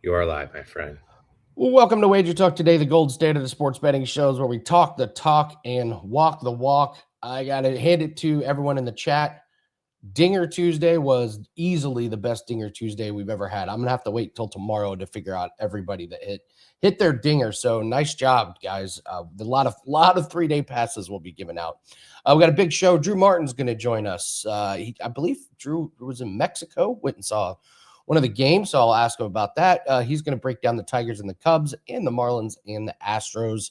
You are live, my friend. Welcome to WagerTalk Today, the gold standard of the sports betting shows where we talk the talk and walk the walk. I got to hand it to everyone in the chat. Dinger Tuesday was easily the best Dinger Tuesday we've ever had. I'm going to have to wait till tomorrow to figure out everybody that hit their dinger. So nice job, guys. A lot of 3-day passes will be given out. We got a big show. Drew Martin's going to join us. I believe Drew was in Mexico, went and saw one of the games, so I'll ask him about that. He's going to break down the Tigers and the Cubs and the Marlins and the Astros.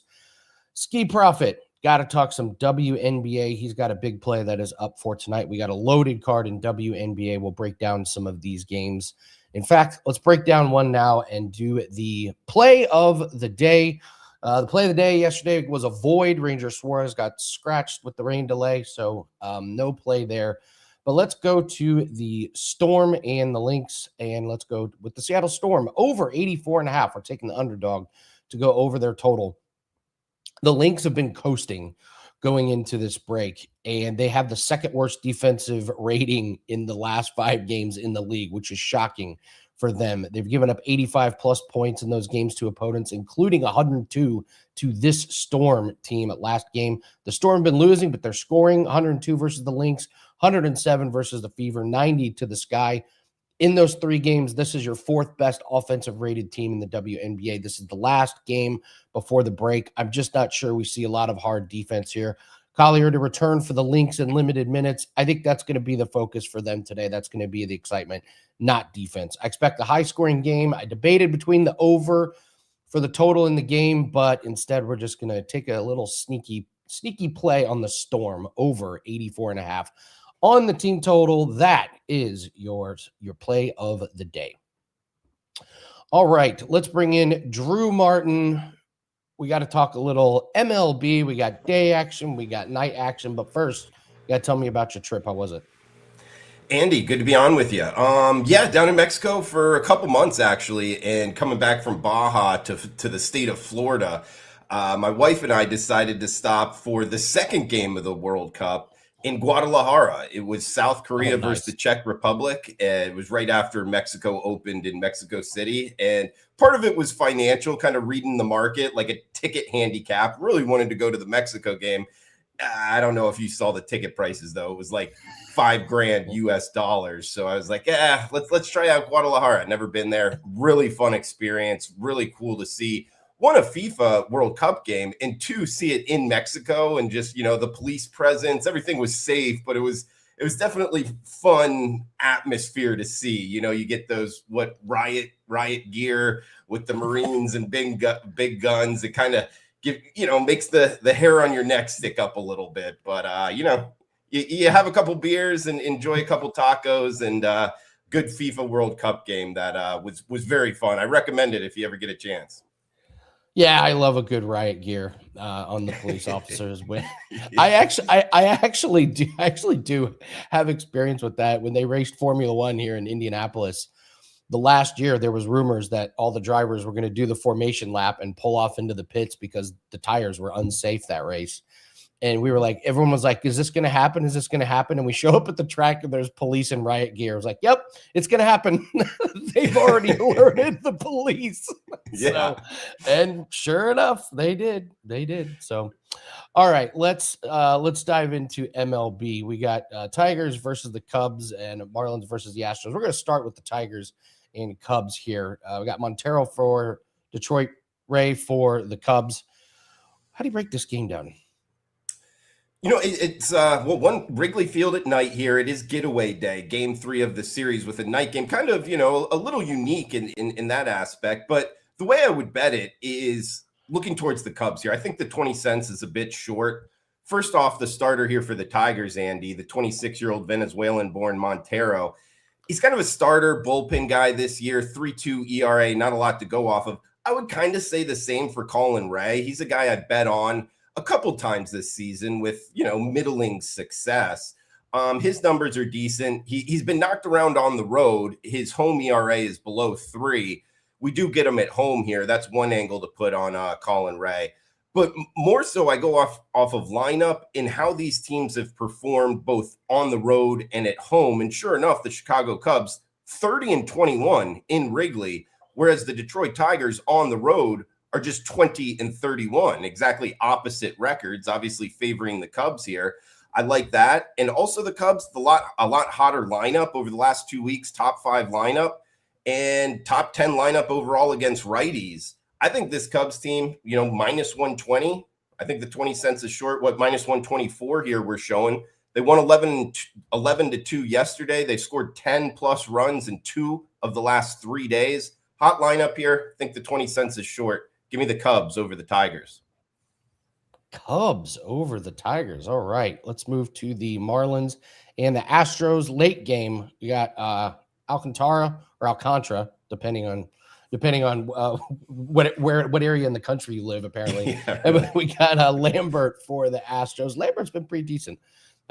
Skee Profit, got to talk some WNBA. He's got a big play that is up for tonight. We got a loaded card in WNBA. We'll break down some of these games. In fact, let's break down one now and do the play of the day. The play of the day yesterday was a void. Ranger Suarez got scratched with the rain delay, so no play there. But let's go to the Storm and the Lynx, and let's go with the Seattle Storm over 84.5. We're taking the underdog to go over their total. The Lynx have been coasting going into this break, and they have the second worst defensive rating in the last 5 games in the league, which is shocking for them. They've given up 85 plus points in those games to opponents, including 102 to this Storm team at last game. The Storm have been losing, but they're scoring 102 versus the Lynx, 107 versus the Fever, 90 to the Sky. In those 3 games, this is your 4th best offensive rated team in the WNBA. This is the last game before the break. I'm just not sure we see a lot of hard defense here. Collier to return for the Lynx in limited minutes. I think that's going to be the focus for them today. That's going to be the excitement, not defense. I expect a high-scoring game. I debated between the over for the total in the game, but instead we're just going to take a little sneaky play on the Storm over 84.5. On the team total, that is your play of the day. All right, let's bring in Drew Martin. We got to talk a little MLB. We got day action, we got night action. But first, you got to tell me about your trip. How was it? Andy, good to be on with you. Yeah, down in Mexico for a couple months actually, and coming back from Baja to the state of Florida. My wife and I decided to stop for the second game of the World Cup in Guadalajara. It was South Korea versus the Czech Republic. And it was right after Mexico opened in Mexico City. And part of it was financial, kind of reading the market, like a ticket handicap. Really wanted to go to the Mexico game. I don't know if you saw the ticket prices, though. It was like $5,000 US dollars. So I was like, let's try out Guadalajara. Never been there. Really fun experience. Really cool to see. 1, a FIFA World Cup game, and 2, see it in Mexico, and just, the police presence, everything was safe, but it was definitely fun atmosphere to see. You get those riot gear with the Marines and big guns. It kind of makes the hair on your neck stick up a little bit. But you have a couple beers and enjoy a couple tacos, and good FIFA World Cup game that was very fun. I recommend it if you ever get a chance. Yeah, I love a good riot gear on the police officers. I actually do have experience with that. When they raced Formula One here in Indianapolis, the last year there was rumors that all the drivers were going to do the formation lap and pull off into the pits because the tires were unsafe that race. And we were like, everyone was like, is this going to happen? Is this going to happen? And we show up at the track and there's police and riot gear. I was like, yep, it's going to happen. They've already alerted the police. Yeah. And sure enough, they did. So, all right, let's dive into MLB. We got Tigers versus the Cubs and Marlins versus the Astros. We're going to start with the Tigers and Cubs here. We got Montero for Detroit, Ray for the Cubs. How do you break this game down? It's one Wrigley Field at night here. It is getaway day, game 3 of the series with a night game, kind of, a little unique in that aspect. But the way I would bet it is looking towards the Cubs here. I think the 20 cents is a bit short. First off, the starter here for the Tigers, Andy, the 26-year-old Venezuelan-born Montero. He's kind of a starter bullpen guy this year, 3.2 ERA, not a lot to go off of. I would kind of say the same for Colin Ray. He's a guy I bet on a couple times this season with, middling success. His numbers are decent. He's been knocked around on the road. His home ERA is below 3. We do get him at home here. That's one angle to put on Colin Ray. But more so, I go off of lineup and how these teams have performed both on the road and at home. And sure enough, the Chicago Cubs, 30-21 in Wrigley, whereas the Detroit Tigers on the road are just 20-31, exactly opposite records, obviously favoring the Cubs here. I like that. And also the Cubs, a lot hotter lineup over the last 2 weeks, top 5 lineup and top 10 lineup overall against righties. I think this Cubs team, minus 120. I think the 20 cents is short. What, minus 124 here we're showing. They won 11-2 yesterday. They scored 10 plus runs in 2 of the last 3 days. Hot lineup here. I think the 20 cents is short. Give me the Cubs over the Tigers. Cubs over the Tigers. All right. Let's move to the Marlins and the Astros late game. You got Alcantara, depending on what area in the country you live, apparently. Yeah, really. We got Lambert for the Astros. Lambert's been pretty decent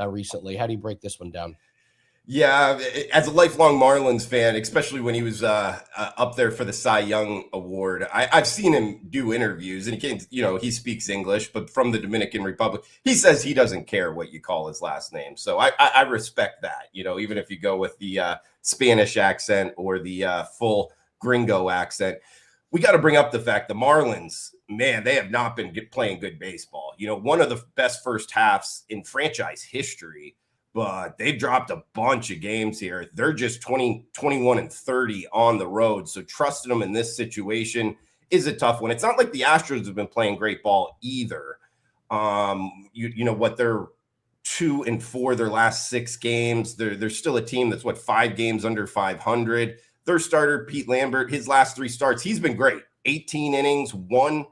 recently. How do you break this one down? Yeah, as a lifelong Marlins fan, especially when he was up there for the Cy Young Award, I've seen him do interviews, and he speaks English, but from the Dominican Republic, he says he doesn't care what you call his last name. So I respect that, even if you go with the Spanish accent or the full gringo accent. We got to bring up the fact the Marlins, man, they have not been playing good baseball. One of the best first halves in franchise history. But they've dropped a bunch of games here. They're just 21-30 on the road. So trusting them in this situation is a tough one. It's not like the Astros have been playing great ball either. They're 2-4 their last 6 games. They're still a team that's 5 games under 500. Their starter, Pete Lambert, his last 3 starts, he's been great. 18 innings, one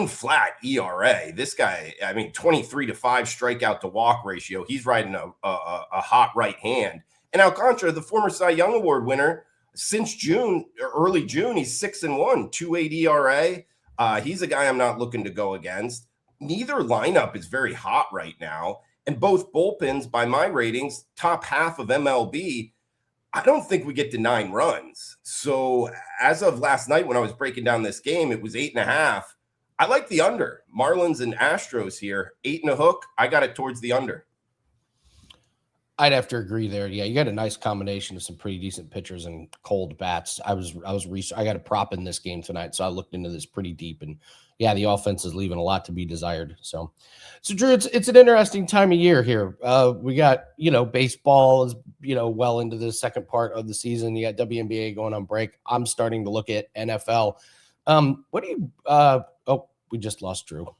flat ERA. This guy, 23-5 strikeout to walk ratio. He's riding a hot right hand. And Alcantara, the former Cy Young Award winner, since early June, he's 6-1, 2.8 ERA. He's a guy I'm not looking to go against. Neither lineup is very hot right now. And both bullpens, by my ratings, top half of MLB, I don't think we get to 9 runs. So as of last night, when I was breaking down this game, it was 8.5. I like the under. Marlins and Astros here, 8 and a hook. I got it towards the under. I'd have to agree there. Yeah, you got a nice combination of some pretty decent pitchers and cold bats. I got a prop in this game tonight, so I looked into this pretty deep, and yeah, the offense is leaving a lot to be desired. So Drew, it's an interesting time of year here. We got baseball is well into the second part of the season. You got WNBA going on break. I'm starting to look at NFL. What do you? We just lost Drew.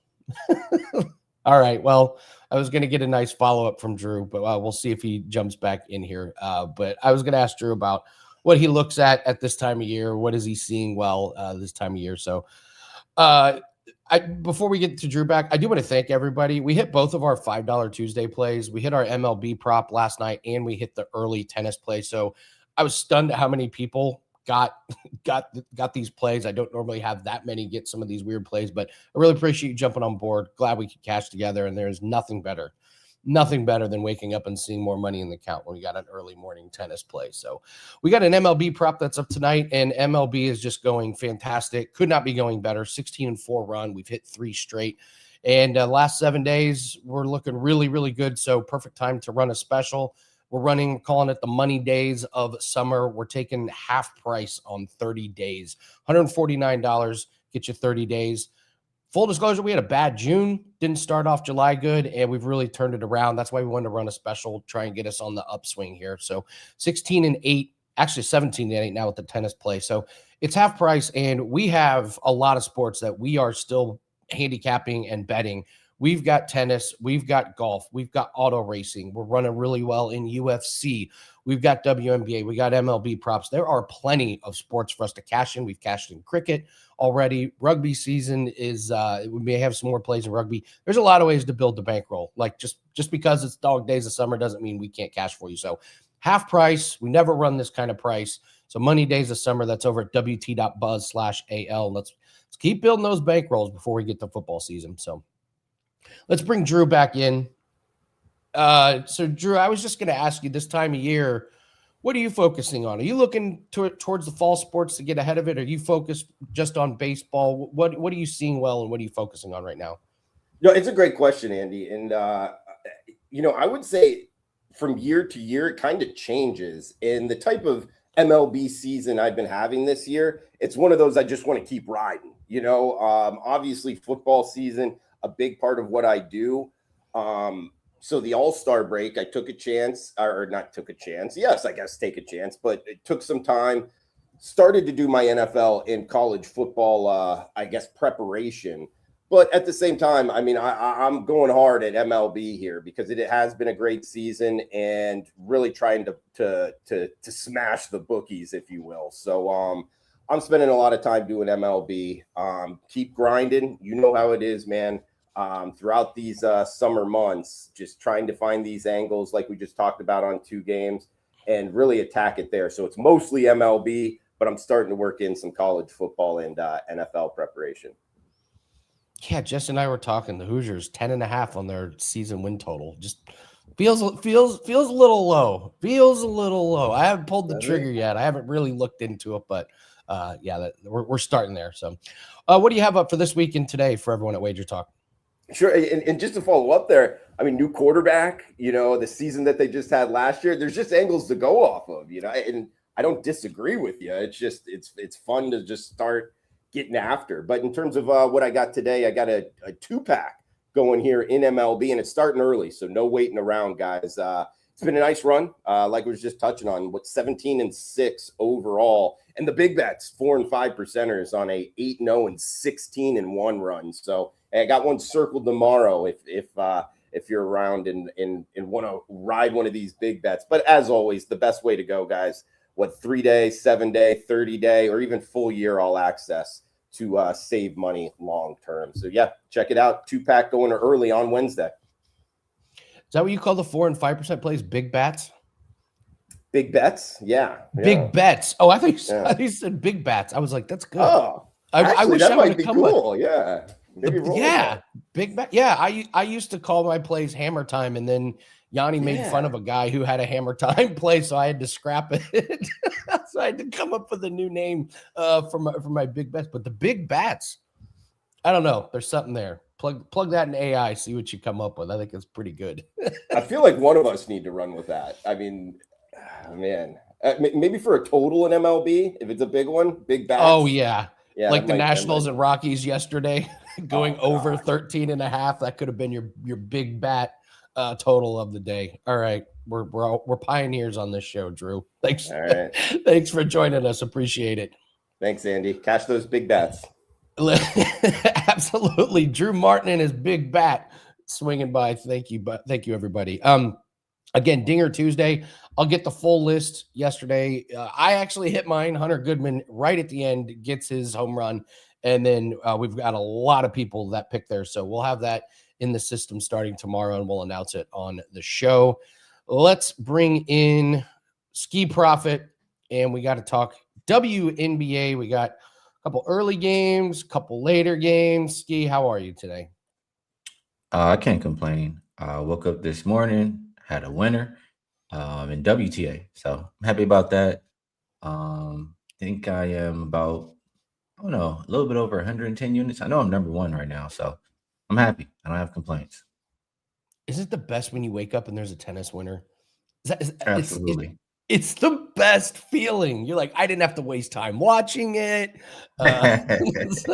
All right. Well, I was going to get a nice follow-up from Drew, but we'll see if he jumps back in here. But I was going to ask Drew about what he looks at this time of year. What is he seeing this time of year? So before we get to Drew back, I do want to thank everybody. We hit both of our $5 Tuesday plays. We hit our MLB prop last night, and we hit the early tennis play. So I was stunned at how many people got these plays. I don't normally have that many get some of these weird plays, but I really appreciate you jumping on board. Glad we could cash together, and there's nothing better than waking up and seeing more money in the account when we got an early morning tennis play. So we got an MLB prop that's up tonight, and MLB is just going fantastic. Could not be going better. 16-4 run. We've hit 3 straight. And last 7 days, we're looking really, really good. So perfect time to run a special. We're calling it the money days of summer. We're taking half price on 30 days. $149, get you 30 days. Full disclosure, we had a bad June. Didn't start off July good, and we've really turned it around. That's why we wanted to run a special, try and get us on the upswing here. So 16-8, actually 17-8 now with the tennis play. So it's half price, and we have a lot of sports that we are still handicapping and betting. We've got tennis, we've got golf, we've got auto racing. We're running really well in UFC. We've got WNBA, we got MLB props. There are plenty of sports for us to cash in. We've cashed in cricket already. Rugby season is, we may have some more plays in rugby. There's a lot of ways to build the bankroll. Like just because it's dog days of summer doesn't mean we can't cash for you. So half price, we never run this kind of price. So money days of summer, that's over at wt.buzz/AL. Let's keep building those bankrolls before we get to football season. So let's bring Drew back in. So Drew, I was just going to ask you this time of year, what are you focusing on? Are you looking towards the fall sports to get ahead of it? Are you focused just on baseball? What are you seeing well, and what are you focusing on right now? No, it's a great question, Andy. And, I would say from year to year, it kind of changes. And the type of MLB season I've been having this year. It's one of those I just want to keep riding. Obviously football season, a big part of what I do. So the All-Star break, I took a chance, or not took a chance. Yes, I guess take a chance, but it took some time. Started to do my NFL and college football, I guess, preparation. But at the same time, I mean, I'm going hard at MLB here because it has been a great season and really trying to smash the bookies, if you will. So I'm spending a lot of time doing MLB. Keep grinding. You know how it is, man. Throughout these summer months, just trying to find these angles like we just talked about on 2 games and really attack it there. So it's mostly MLB, but I'm starting to work in some college football and NFL preparation. Yeah, Jess and I were talking. The Hoosiers 10.5 on their season win total. Just feels a little low. Feels a little low. I haven't pulled the trigger yet. I haven't really looked into it, but we're starting there. So, what do you have up for this weekend today for everyone at Wager Talk? Sure, and just to follow up there, I mean, new quarterback. The season that they just had last year. There's just angles to go off of. And I don't disagree with you. It's just it's fun to just start getting after. But in terms of what I got today, I got a 2-pack going here in MLB, and it's starting early, so no waiting around, guys. It's been a nice run, like we was just touching on. 17-6 overall, and the big bets 4 and 5 percenters on a 8-0 and 16-1 run. So I got one circled tomorrow if you're around and want to ride one of these big bets. But as always, the best way to go, guys. 3-day, 7-day, 30-day, or even full year all access to save money long term. So yeah, check it out. 2-pack going early on Wednesday. Is that what you call the 4 and 5% plays? Big bats? Big bets? Yeah. Big bets. Oh, I think you said big bats. I was like, that's good. Oh, I wish that I might be cool. Yeah. Maybe big bet. Yeah, I used to call my plays hammer time, and then Yanni made fun of a guy who had a hammer time play, so I had to scrap it. So I had to come up with a new name for my big bets. But the big bats, I don't know. There's something there. Plug that in AI, see what you come up with. I think it's pretty good. I feel like one of us need to run with that. I mean, man, maybe for a total in MLB, if it's a big one, big bats. Oh yeah. Like the Nationals and Rockies yesterday, going over 13.5. That could have been your big bat total of the day. All right, we're pioneers on this show, Drew. Thanks. All right. Thanks for joining us. Appreciate it. Thanks, Andy. Catch those big bats. Absolutely, Drew Martin and his big bat swinging by. Thank you, everybody. Again, Dinger Tuesday. I'll get the full list yesterday. I actually hit mine. Hunter Goodman right at the end gets his home run. And then we've got a lot of people that pick there. So we'll have that in the system starting tomorrow, and we'll announce it on the show. Let's bring in Skee Profit, and we got to talk WNBA. We got a couple early games, a couple later games. Skee, how are you today? I can't complain. I woke up this morning, had a winner in WTA. So I'm happy about that. Think I am about, I don't know, a little bit over 110 units. I know I'm number 1 right now, so I'm happy. I don't have complaints. Is it the best when you wake up and there's a tennis winner? Absolutely. It's the best feeling. You're like, I didn't have to waste time watching it. It's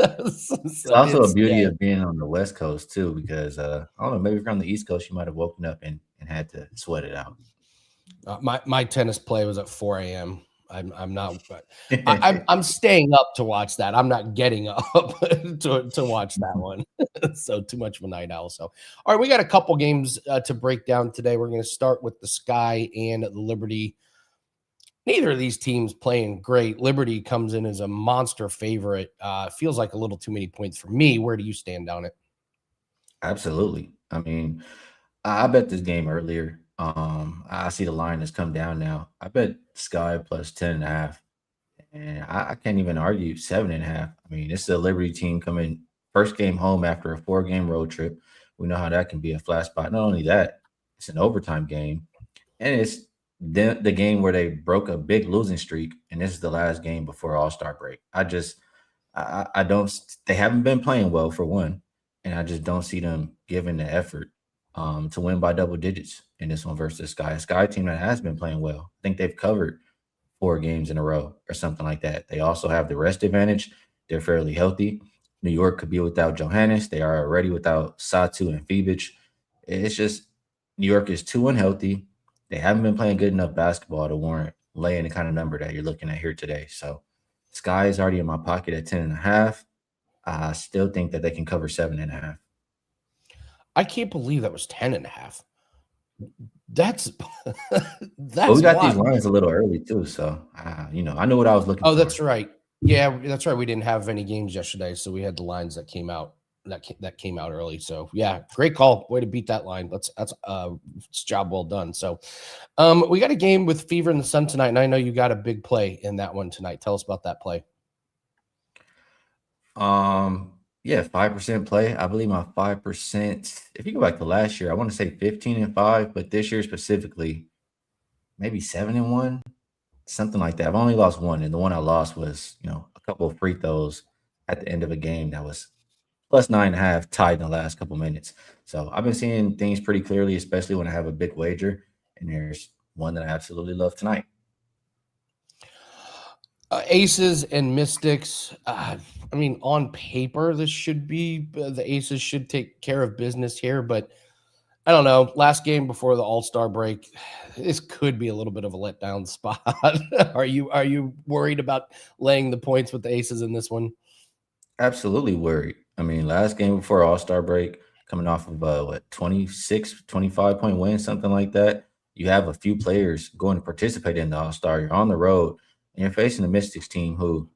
also a beauty of being on the West Coast too, because I don't know, maybe from the East Coast, you might have woken up and had to sweat it out. My tennis play was at 4 a.m. I'm not. I'm staying up to watch that. I'm not getting up to watch that one. So too much of a night owl. So all right, we got a couple games to break down today. We're going to start with the Sky and the Liberty. Neither of these teams playing great. Liberty comes in as a monster favorite. Feels like a little too many points for me. Where do you stand on it? Absolutely. I mean, I bet this game earlier. I see the line has come down now. I bet Sky plus 10.5, and I can't even argue 7.5. I mean, this is a Liberty team coming first game home after a 4-game road trip. We know how that can be a flat spot. Not only that, it's an overtime game, and it's the game where they broke a big losing streak, and this is the last game before All-Star break. I don't. They haven't been playing well for one, and I just don't see them giving the effort to win by double digits in this one versus Sky. A Sky team that has been playing well. I think they've covered 4 games in a row or something like that. They also have the rest advantage. They're fairly healthy. New York could be without Johannes. They are already without Satu and Fibic. It's just New York is too unhealthy. They haven't been playing good enough basketball to warrant laying the kind of number that you're looking at here today. So Sky is already in my pocket at 10.5. I still think that they can cover 7.5. I can't believe that was 10.5. That's But we got these wild. lines a little early too, so I knew what I was looking Oh, for. that's right. Yeah, that's right. We didn't have any games yesterday, so we had the lines that came out that came out early. So yeah, great call. Way to beat that line. That's it's job well done. So we got a game with Fever and the Sun tonight, and I know you got a big play in that one tonight. Tell us about that play. Yeah, 5% play. I believe my 5%, if you go back to last year, I want to say 15-5, but this year specifically, maybe 7-1, something like that. I've only lost one, and the one I lost was, a couple of free throws at the end of a game that was plus 9.5 tied in the last couple minutes. So I've been seeing things pretty clearly, especially when I have a big wager, and there's one that I absolutely love tonight. Aces and Mystics. I mean, on paper, this should be the Aces should take care of business here, but I don't know. Last game before the All-Star break, this could be a little bit of a letdown spot. Are you worried about laying the points with the Aces in this one? Absolutely worried. I mean, last game before All-Star break, coming off of 26, 25-point win, something like that. You have a few players going to participate in the All-Star. You're on the road, and you're facing the Mystics team who,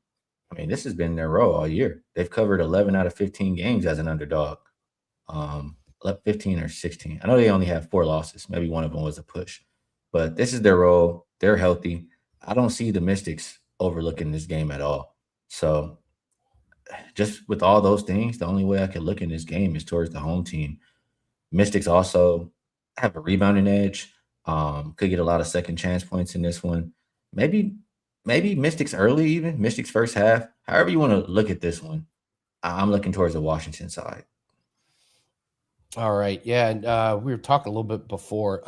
I mean, this has been their role all year. They've covered 11 out of 15 games as an underdog. 15 or 16. I know they only have 4 losses. Maybe one of them was a push. But this is their role. They're healthy. I don't see the Mystics overlooking this game at all. So just with all those things, the only way I can look in this game is towards the home team. Mystics also have a rebounding edge. Could get a lot of second chance points in this one. Maybe Mystics early, even Mystics first half. However you want to look at this one, I'm looking towards the Washington side. All right. Yeah. And we were talking a little bit before.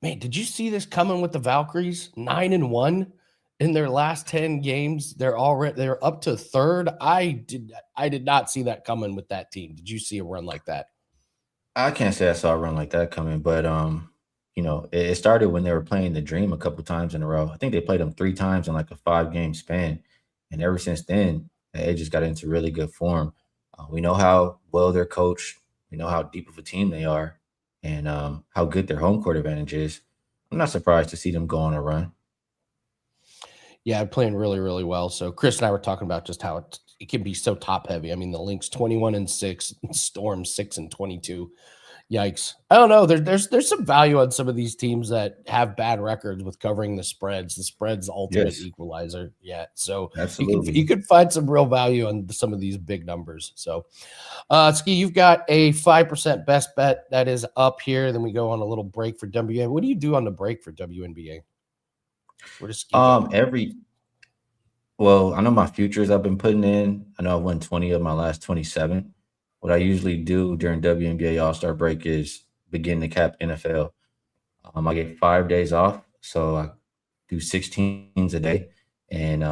Man, did you see this coming with the Valkyries? 9-1 in their last 10 games. They're up to third. I did not see that coming with that team. Did you see a run like that? I can't say I saw a run like that coming, but it started when they were playing the Dream a couple times in a row. I think they played them 3 times in like a 5-game span, and ever since then, they just got into really good form. We know how well they're coached. We know how deep of a team they are, and how good their home court advantage is. I'm not surprised to see them go on a run. Yeah, playing really, really well. So Chris and I were talking about just how it can be so top heavy. I mean, the Lynx 21-6, Storm 6-22. Yikes. I don't know. There's some value on some of these teams that have bad records with covering the spreads. The spread's ultimate Yes, equalizer. Yeah. So absolutely. you could find some real value on some of these big numbers. So Skee, you've got a 5% best bet that is up here. Then we go on a little break for WNBA. What do you do on the break for WNBA? Where does Skee go? Well, I know my futures I've been putting in. I know I've won 20 of my last 27. What I usually do during WNBA All-Star break is begin to cap NFL. I get 5 days off, so I do 16s a day, and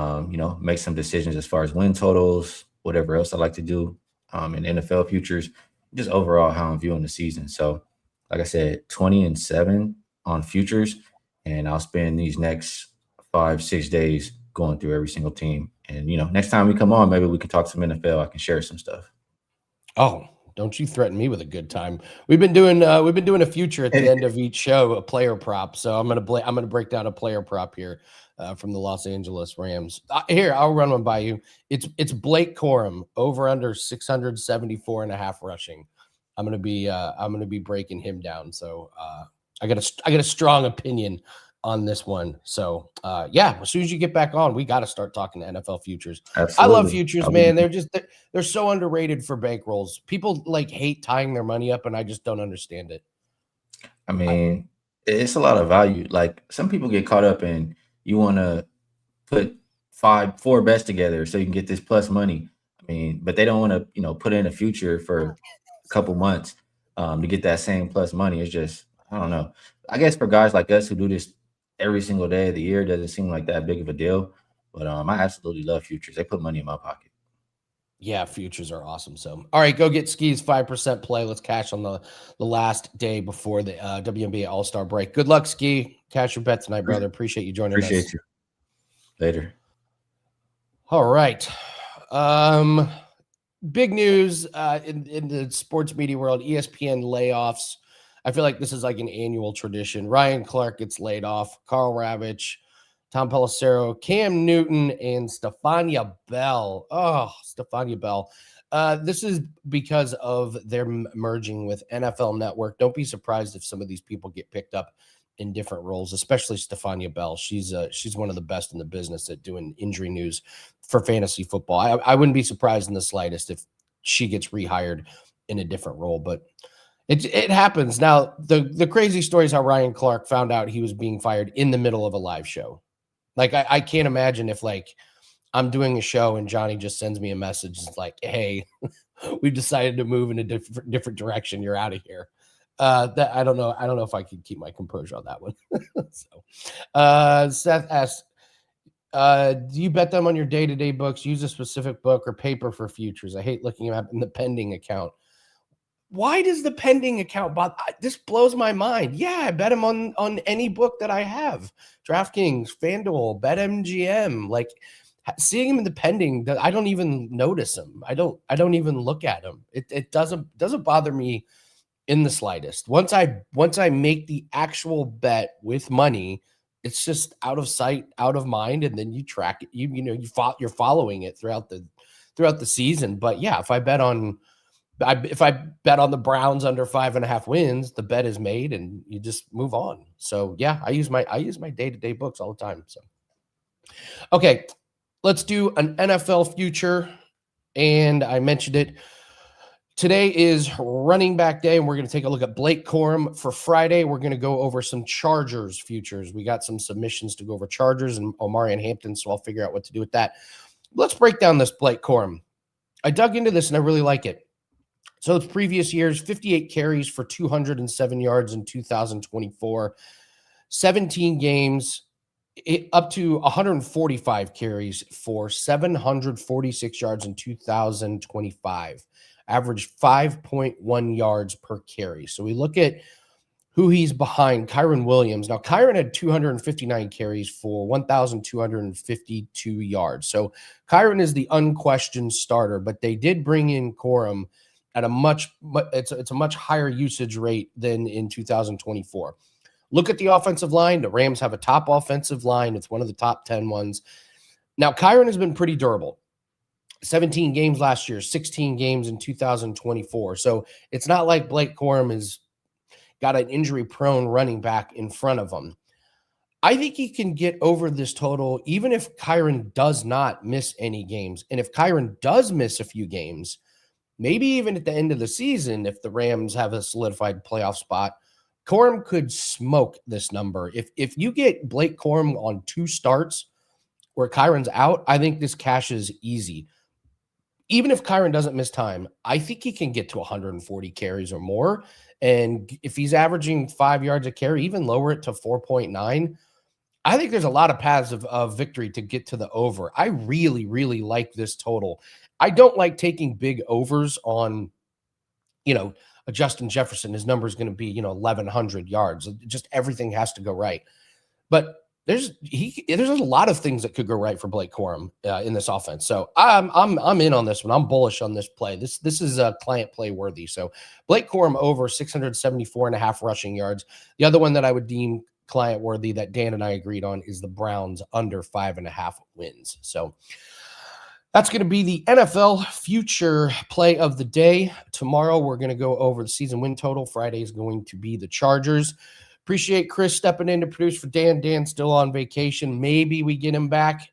make some decisions as far as win totals, whatever else I like to do in NFL futures, just overall how I'm viewing the season. So, like I said, 20-7 on futures, and I'll spend these next 5-6 days going through every single team. And next time we come on, maybe we can talk some NFL. I can share some stuff. Oh, don't you threaten me with a good time. We've been doing a future at the end of each show, a player prop. So I'm gonna break down a player prop here from the Los Angeles Rams. Here, I'll run one by you. It's Blake Corum over under 674.5 rushing. I'm gonna be breaking him down. So I got a strong opinion on this one. So as soon as you get back on, we got to start talking to NFL futures. Absolutely. I love futures, man. They're so underrated for bankrolls. People hate tying their money up, and I just don't understand it. I mean, it's a lot of value. Like some people get caught up in you want to put 4 bets together so you can get this plus money. I mean, but they don't want to, put in a future for a couple months to get that same plus money. It's just, I don't know. I guess for guys like us who do this every single day of the year doesn't seem like that big of a deal. But I absolutely love futures. They put money in my pocket. Yeah, futures are awesome. So, all right, go get Skee's 5% play. Let's cash on the last day before the WNBA All-Star break. Good luck, Skee. Cash your bet tonight, brother. Appreciate you joining us. Appreciate you. Later. All right. Big news in the sports media world, ESPN layoffs. I feel like this is like an annual tradition. Ryan Clark gets laid off. Carl Ravitch, Tom Pelissero, Cam Newton, and Stefania Bell. Oh, Stefania Bell. This is because of their merging with NFL Network. Don't be surprised if some of these people get picked up in different roles, especially Stefania Bell. She's one of the best in the business at doing injury news for fantasy football. I wouldn't be surprised in the slightest if she gets rehired in a different role, but it happens. Now, the crazy story is how Ryan Clark found out he was being fired in the middle of a live show. Like, I can't imagine if, like, I'm doing a show and Johnny just sends me a message. It's like, hey, we've decided to move in a different direction. You're out of here. That I don't know. I don't know if I could keep my composure on that one. So, Seth asks, do you bet them on your day-to-day books? Use a specific book or paper for futures. I hate looking at in the pending account. Why does the pending account bother? This blows my mind. Yeah, I bet them on any book that I have. DraftKings, FanDuel, BetMGM. Like, seeing them in the pending, I don't even notice them. I don't even look at them. It doesn't bother me in the slightest. Once I make the actual bet with money, it's just out of sight, out of mind, and then you track it. You're following it throughout the season. But yeah, if I bet on the Browns under 5.5 wins, the bet is made, and you just move on. So yeah, I use my day-to-day books all the time. So okay, let's do an NFL future, and I mentioned it. Today is running back day, and we're going to take a look at Blake Corum. For Friday, we're going to go over some Chargers futures. We got some submissions to go over Chargers and Omari and Hampton, so I'll figure out what to do with that. Let's break down this Blake Corum. I dug into this, and I really like it. So it's previous years, 58 carries for 207 yards in 2024, 17 games, up to 145 carries for 746 yards in 2025. Averaged 5.1 yards per carry. So we look at who he's behind, Kyren Williams. Now, Kyren had 259 carries for 1,252 yards. So Kyren is the unquestioned starter, but they did bring in Corum at a much higher usage rate than in 2024. Look at the offensive line. The Rams have a top offensive line. It's one of the top 10 ones. Now, Kyren has been pretty durable. 17 games last year, 16 games in 2024. So it's not like Blake Corum has got an injury-prone running back in front of him. I think he can get over this total even if Kyren does not miss any games. And if Kyren does miss a few games, maybe even at the end of the season, if the Rams have a solidified playoff spot, Corum could smoke this number. If you get Blake Corum on 2 starts where Kyren's out, I think this cashes easy. Even if Kyren doesn't miss time, I think he can get to 140 carries or more. And if he's averaging 5 yards a carry, even lower it to 4.9, I think there's a lot of paths of victory to get to the over. I really, really like this total. I don't like taking big overs on, a Justin Jefferson. His number is going to be, 1,100 yards. Just everything has to go right. But there's a lot of things that could go right for Blake Corum in this offense. So I'm in on this one. I'm bullish on this play. This is a client play worthy. So Blake Corum over 674.5 rushing yards. The other one that I would deem client worthy that Dan and I agreed on is the Browns under 5.5 wins. So that's going to be the NFL future play of the day. Tomorrow we're going to go over the season win total. Friday is going to be the Chargers. Appreciate Chris stepping in to produce for Dan. Dan's still on vacation. Maybe we get him back.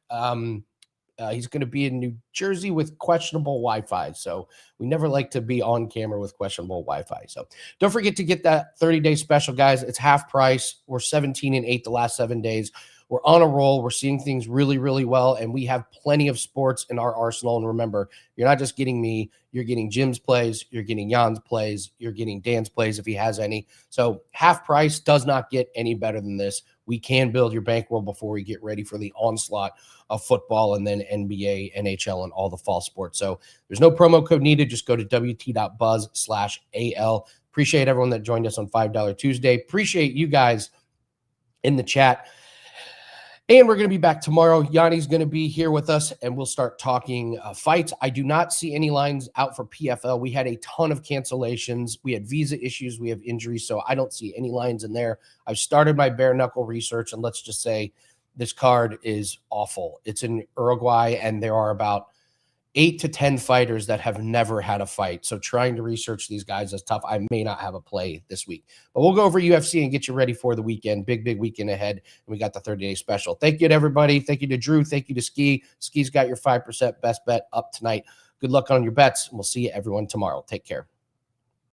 He's going to be in New Jersey with questionable Wi-Fi. So we never like to be on camera with questionable Wi-Fi. So don't forget to get that 30-day special, guys. It's half price. We're 17-8 the last 7 days. we're on a roll. We're seeing things really, really well, and we have plenty of sports in our arsenal. And remember, you're not just getting me, you're getting Jim's plays, you're getting Jan's plays, you're getting Dan's plays if he has any. So half price does not get any better than this. We can build your bankroll before we get ready for the onslaught of football and then NBA, NHL, and all the fall sports. So there's no promo code needed. Just go to wt.buzz/AL. Appreciate everyone that joined us on $5 Tuesday. Appreciate you guys in the chat. And we're going to be back tomorrow. Yanni's going to be here with us, and we'll start talking fights. I do not see any lines out for PFL. We had a ton of cancellations. We had visa issues. We have injuries, so I don't see any lines in there. I've started my bare knuckle research, and let's just say this card is awful. It's in Uruguay, and there are about 8 to 10 fighters that have never had a fight. So trying to research these guys is tough. I may not have a play this week, but we'll go over UFC and get you ready for the weekend. Big weekend ahead. And we got the 30-day special. Thank you to everybody. Thank you to Drew. Thank you to Skee. Skee's got your 5% best bet up tonight. Good luck on your bets. And we'll see you everyone tomorrow. Take care.